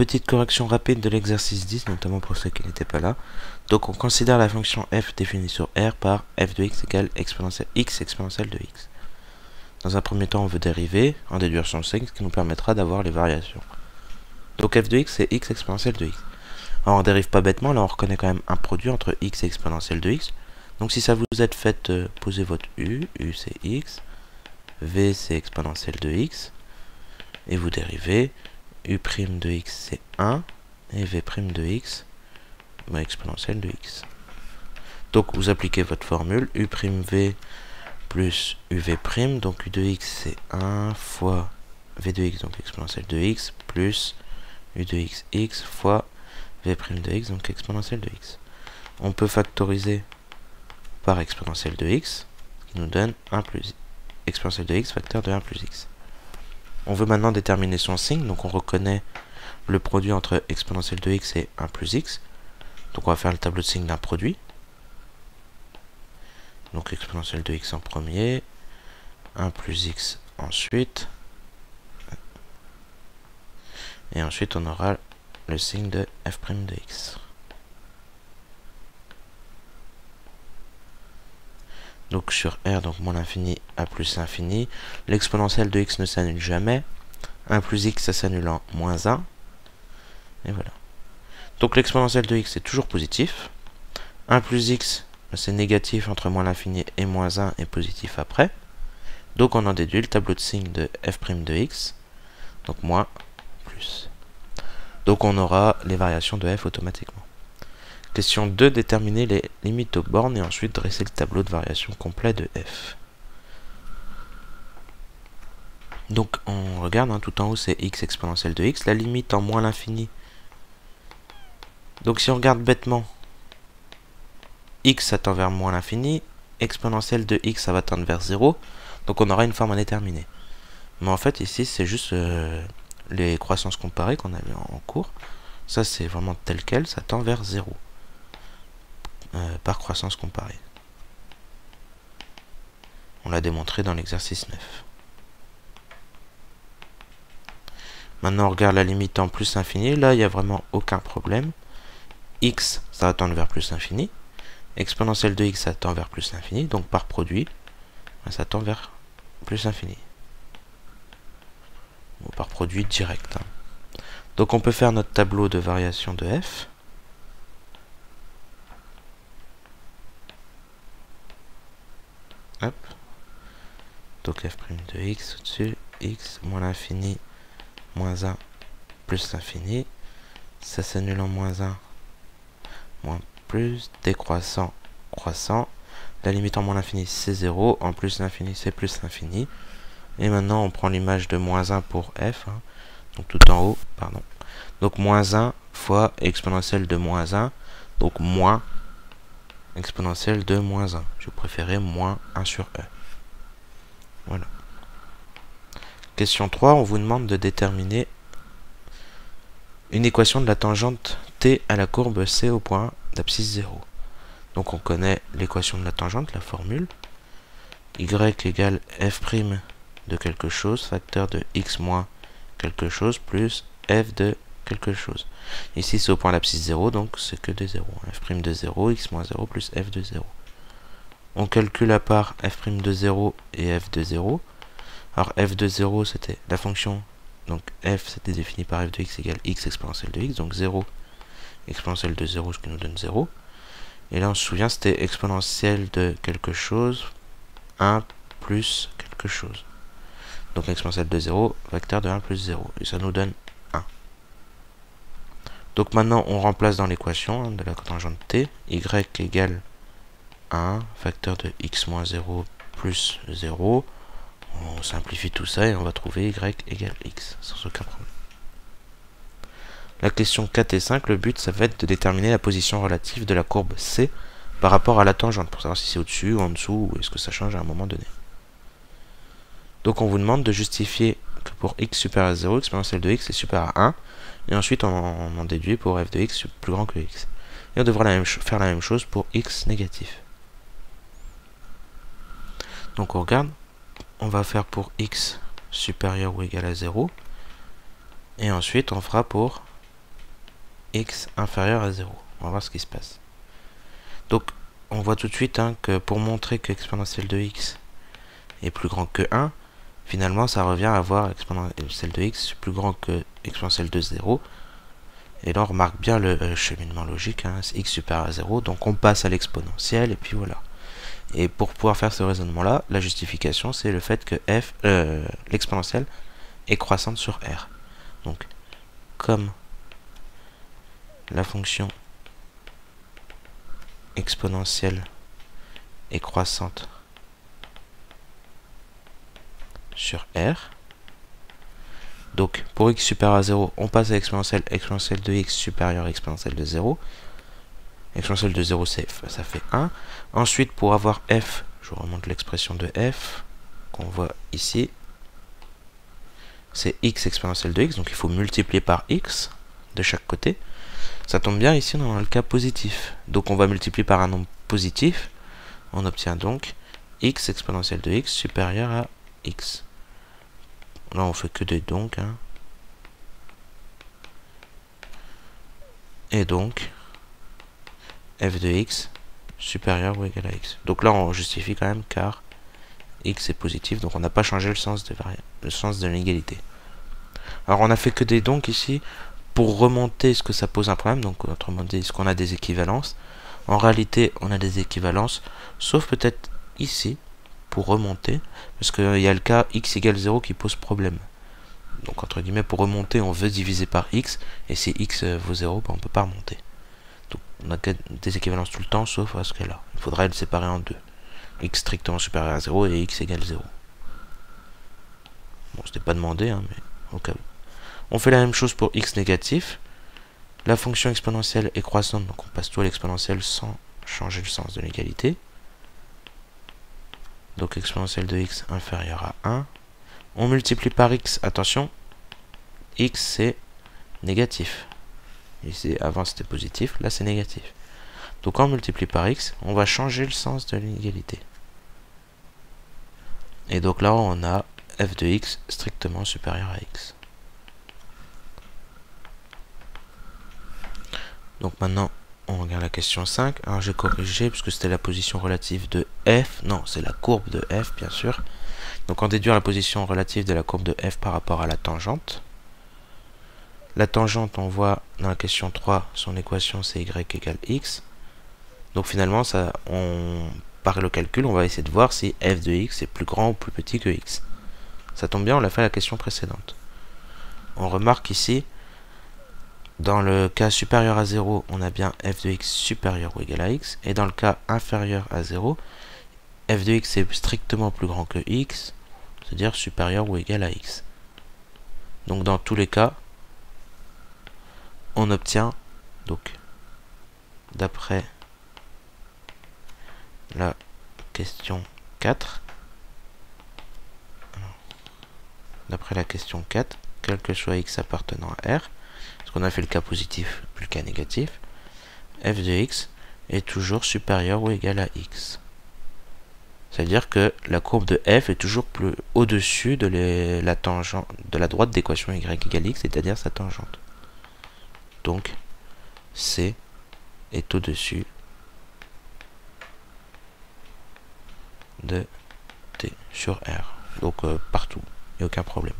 petite correction rapide de l'exercice 10, notamment pour ceux qui n'étaient pas là. Donc on considère la fonction f définie sur R par f de x égale exponentielle x exponentielle de x. Dans un premier temps, on veut dériver, en déduire son signe, ce qui nous permettra d'avoir les variations. Donc f de x, c'est x exponentielle de x. Alors on dérive pas bêtement, là on reconnaît quand même un produit entre x et exponentielle de x. Donc si ça vous aide, faites poser votre u c'est x, v c'est exponentielle de x, et vous dérivez, u' de x c'est 1, et v' de x, exponentielle de x. Donc vous appliquez votre formule, u'v plus uv', donc u de x c'est 1 fois v de x, donc exponentielle de x, plus u de x fois v' de x, donc exponentielle de x. On peut factoriser par exponentielle de x, qui nous donne 1 plus exponentielle de x facteur de 1 plus x. On veut maintenant déterminer son signe, donc on reconnaît le produit entre exponentielle de x et 1 plus x. Donc on va faire le tableau de signe d'un produit. Donc exponentielle de x en premier, 1 plus x ensuite, et ensuite on aura le signe de f' de x. Donc sur R, donc moins l'infini, a plus l'infini, l'exponentielle de x ne s'annule jamais, 1 plus x ça s'annule en moins 1, et voilà. Donc l'exponentielle de x est toujours positif, 1 plus x c'est négatif entre moins l'infini et moins 1 et positif après, donc on en déduit le tableau de signe de f' de x, donc moins, plus. Donc on aura les variations de f automatiquement. Question 2, déterminer les limites aux bornes et ensuite dresser le tableau de variation complet de f. Donc on regarde, tout en haut c'est x exponentielle de x, la limite en moins l'infini. Donc si on regarde bêtement, x ça tend vers moins l'infini, exponentielle de x ça va tendre vers 0, donc on aura une forme indéterminée. Mais en fait ici c'est juste les croissances comparées qu'on avait en cours, ça c'est vraiment tel quel, ça tend vers 0. Par croissance comparée. On l'a démontré dans l'exercice 9. Maintenant on regarde la limite en plus infini, là il n'y a vraiment aucun problème. X ça va tendre vers plus l'infini, exponentielle de x ça tend vers plus l'infini, donc par produit ça tend vers plus l'infini. Ou par produit direct. Donc on peut faire notre tableau de variation de f. Hop. Donc f' de x au-dessus, x moins l'infini, moins 1, plus l'infini. Ça s'annule en moins 1, moins plus, décroissant, croissant. La limite en moins l'infini c'est 0, en plus l'infini c'est plus l'infini. Et maintenant on prend l'image de moins 1 pour f, donc tout en haut, pardon. Donc moins 1 fois exponentielle de moins 1, donc moins exponentielle de moins 1. Je préférais moins 1 sur e. Voilà. Question 3, on vous demande de déterminer une équation de la tangente t à la courbe c au point d'abscisse 0. Donc on connaît l'équation de la tangente, la formule. Y égale f' de quelque chose, facteur de x moins quelque chose, plus f de quelque chose. Ici c'est au point d'abscisse 0, donc c'est que des 0. F' de 0, x moins 0 plus f de 0. On calcule à part f' de 0 et f de 0. Alors f de 0 c'était la fonction, donc f c'était défini par f de x égale x exponentielle de x, donc 0 exponentielle de 0, ce qui nous donne 0. Et là on se souvient c'était exponentielle de quelque chose, 1 plus quelque chose. Donc exponentielle de 0, facteur de 1 plus 0, et ça nous donne 1. Donc maintenant on remplace dans l'équation de la tangente t, y égale 1, facteur de x moins 0 plus 0. On simplifie tout ça et on va trouver y égale x, sans aucun problème. La question 4 et 5, le but ça va être de déterminer la position relative de la courbe C par rapport à la tangente, pour savoir si c'est au-dessus ou en dessous, ou est-ce que ça change à un moment donné. Donc on vous demande de justifier que pour x supérieur à 0, exponentielle de x est supérieur à 1, et ensuite on en déduit pour f de x plus grand que x. Et on devra faire la même chose pour x négatif. Donc on regarde, on va faire pour x supérieur ou égal à 0, et ensuite on fera pour x inférieur à 0. On va voir ce qui se passe. Donc, on voit tout de suite que pour montrer que exponentielle de x est plus grand que 1, finalement, ça revient à avoir exponentielle de x plus grand que exponentielle de 0. Et là, on remarque bien le cheminement logique, x supérieur à 0, donc on passe à l'exponentielle, et puis voilà. Et pour pouvoir faire ce raisonnement-là, la justification, c'est le fait que l'exponentielle est croissante sur R. Donc, comme la fonction exponentielle est croissante sur R, donc pour x supérieur à 0, on passe à l'exponentielle de x supérieure à exponentielle de 0. Exponentielle de 0, ça fait 1. Ensuite, pour avoir f, je vous remonte l'expression de f, qu'on voit ici, c'est x exponentielle de x, donc il faut multiplier par x de chaque côté. Ça tombe bien, ici on est dans le cas positif. Donc on va multiplier par un nombre positif. On obtient donc x exponentielle de x supérieur à x. Là on fait que des donc. Et donc, f de x supérieur ou égal à x. Donc là on justifie quand même car x est positif, donc on n'a pas changé le sens de l'égalité. Alors on a fait que des donc ici. Pour remonter, est-ce que ça pose un problème? Donc autrement dit, est-ce qu'on a des équivalences? En réalité, on a des équivalences, sauf peut-être ici, pour remonter, parce qu'il y a le cas x égale 0 qui pose problème. Donc entre guillemets, pour remonter, on veut diviser par x, et si x vaut 0, on ne peut pas remonter. Donc on a des équivalences tout le temps, sauf à ce cas-là. Il faudrait le séparer en deux. X strictement supérieur à 0 et x égale 0. Bon, c'était pas demandé, mais au cas où. On fait la même chose pour x négatif. La fonction exponentielle est croissante, donc on passe tout à l'exponentielle sans changer le sens de l'égalité. Donc exponentielle de x inférieure à 1. On multiplie par x, attention, x c'est négatif. Ici, avant c'était positif, là c'est négatif. Donc quand on multiplie par x, on va changer le sens de l'inégalité. Et donc là on a f de x strictement supérieur à x. Donc maintenant, on regarde la question 5. Alors j'ai corrigé puisque c'était la position relative de f. Non, c'est la courbe de f, bien sûr. Donc on déduit la position relative de la courbe de f par rapport à la tangente. La tangente, on voit dans la question 3, son équation c'est y égale x. Donc finalement, par le calcul, on va essayer de voir si f de x est plus grand ou plus petit que x. Ça tombe bien, on l'a fait à la question précédente. On remarque ici, dans le cas supérieur à 0, on a bien f de x supérieur ou égal à x. Et dans le cas inférieur à 0, f de x est strictement plus grand que x, c'est-à-dire supérieur ou égal à x. Donc dans tous les cas, on obtient, donc, d'après la question 4, quel que soit x appartenant à R, parce qu'on a fait le cas positif puis le cas négatif, f de x est toujours supérieur ou égal à x. C'est-à-dire que la courbe de f est toujours plus au-dessus de la tangente de la droite d'équation y égale x, c'est-à-dire sa tangente. Donc C est au-dessus de t sur R. Donc partout, il n'y a aucun problème.